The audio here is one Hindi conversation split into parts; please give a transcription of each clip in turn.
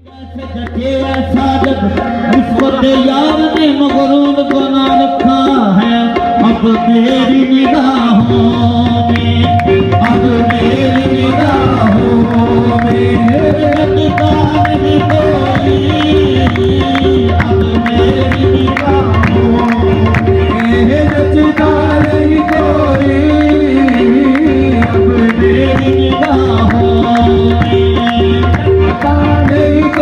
जटे ऐसा जब उस यार ने मगरूर बना रखा है। अब मेरी निगाहों में, अब मेरी निगाहों में रटता नहीं कोई। अब मेरी निगाहों में रटता नहीं कोई। अब मेरी निगाहों में रटता नहीं कोई।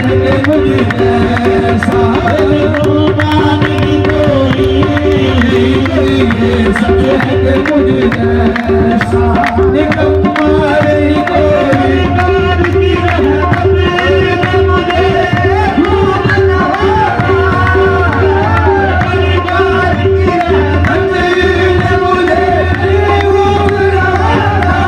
के मुझ जैसा भगवान की कोई सच है कि मुझ जैसा निकम्मा नहीं कोई सरकार की रहमत ने मुझे खूब नवाजा। सरकार की रहमत ने मुझे खूब नवाजा।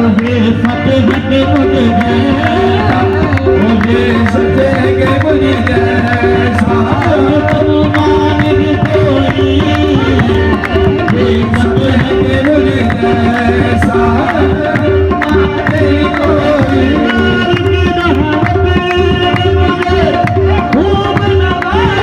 मुझे सच है कि मुझ जैसा मुझे सच है कि मुझ जैसा भगवान की कोई सच है कि मुझ जैसा नहीं कोई सरकार की रहमत ने मुझे खूब नवाजा।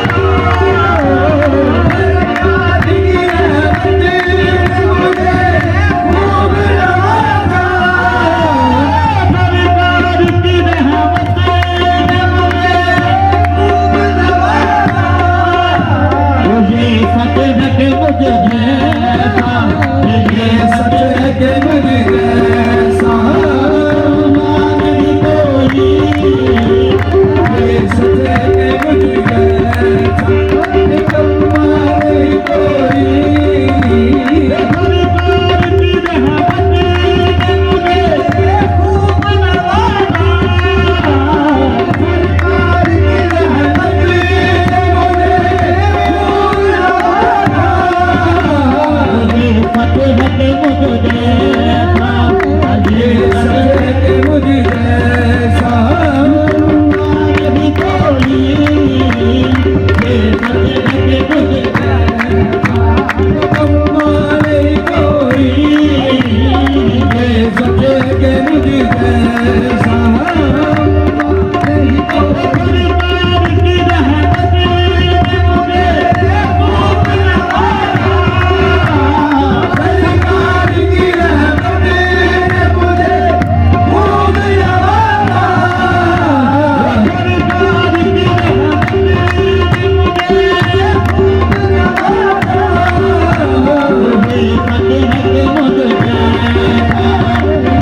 ये सच है कि मुझ जैसा ये सच है कि मुझ जैसा निकम्मा नहीं कोई खूब नवाजा। सरकार की रहमत ने मुझे खूब नवाजा। ये सच है कि मुझ जैसा ये सच है कि मुझ जैसा निकम्मा नहीं कोई ये सच है कि मुझ जैसा नहीं कोई सरकार की रहमत ने मुझे खूब नवाजा।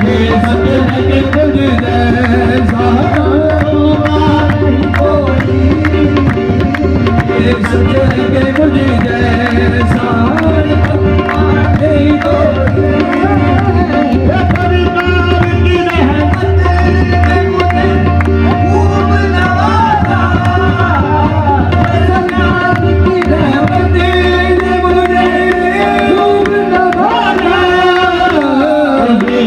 ये सच है कि मुझ जैसा नहीं कोई ये सच है कि मुझ जैसा नहीं कोई सरकार की रहमत ने मुझे खूब नवाजा। सरकार की रहमत ने मुझे खूब नवाजा। ये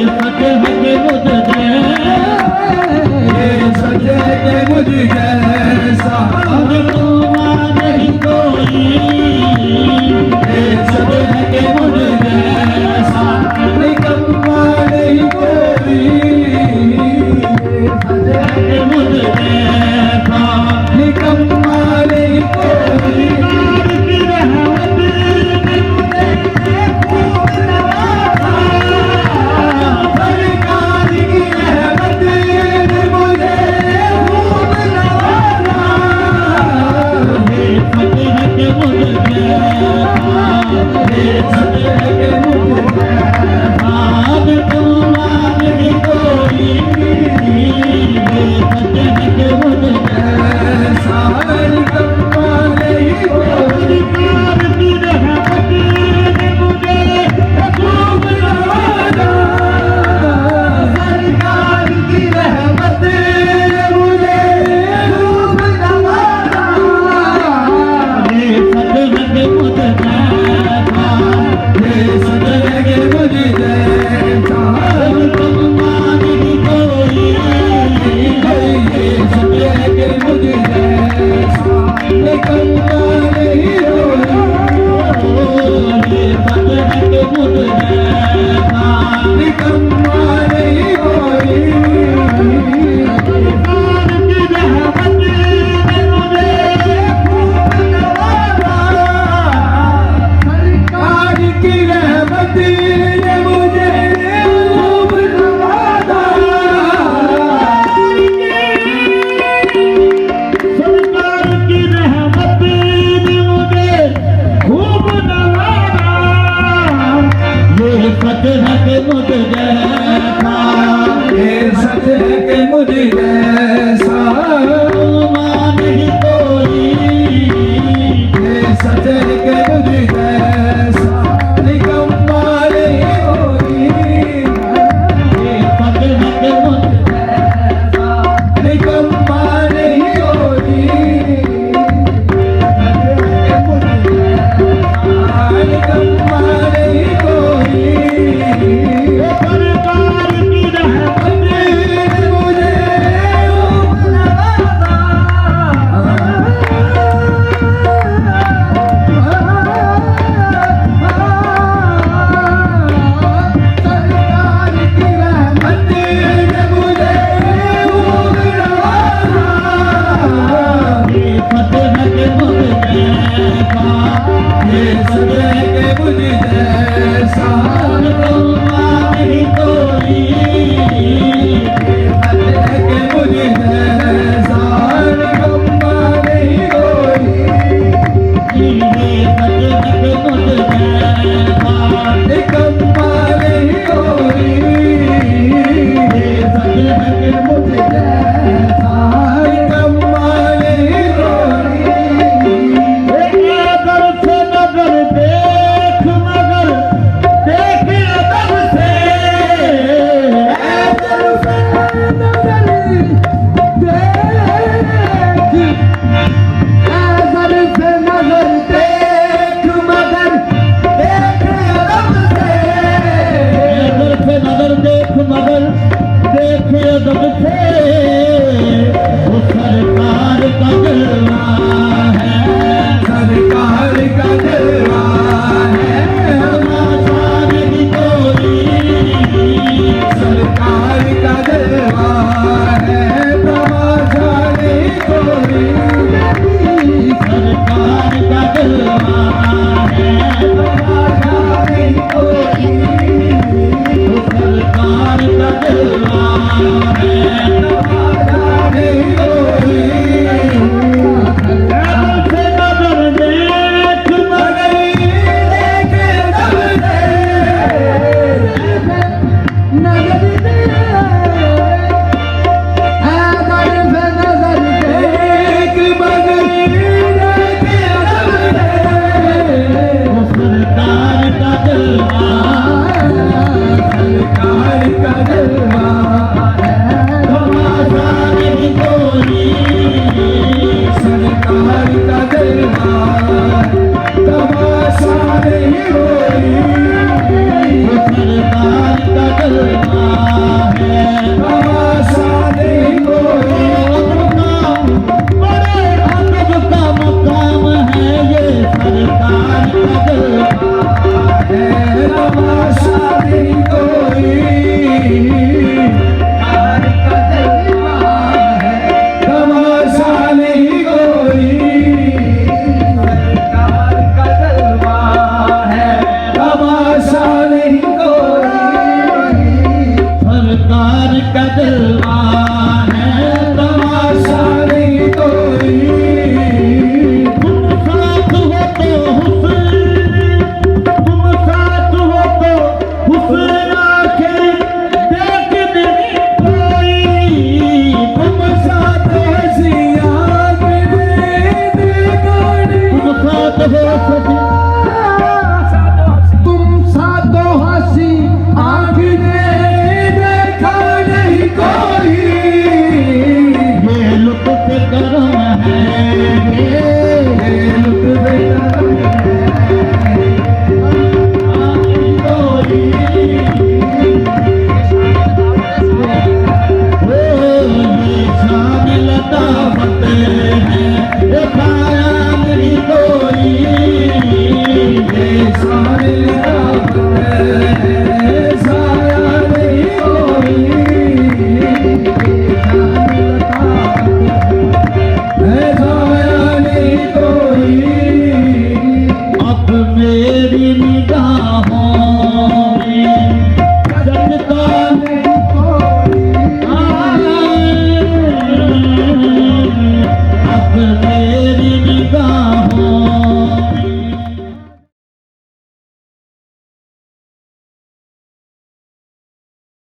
सच है कि मुझ जैसा नहीं कोई ये सच है कि मुझ जैसा निकम्मा नहीं कोई ये सच है कि मुझ जैसा निकम्मा नहीं कोई खूब नवाजा। सरकार की रहमत ने मुझे खूब नवाजा। ये सच है कि मुझ जैसा ये सच है कि मुझ जैसा भगवान की कोई जैसा निकम्मा नहीं कोई खूब नवाजा। सरकार की रहमत ने मुझे खूब नवाजा। ये सच है कि मुझ जैसा ये सच है कि मुझ जैसा निकम्मा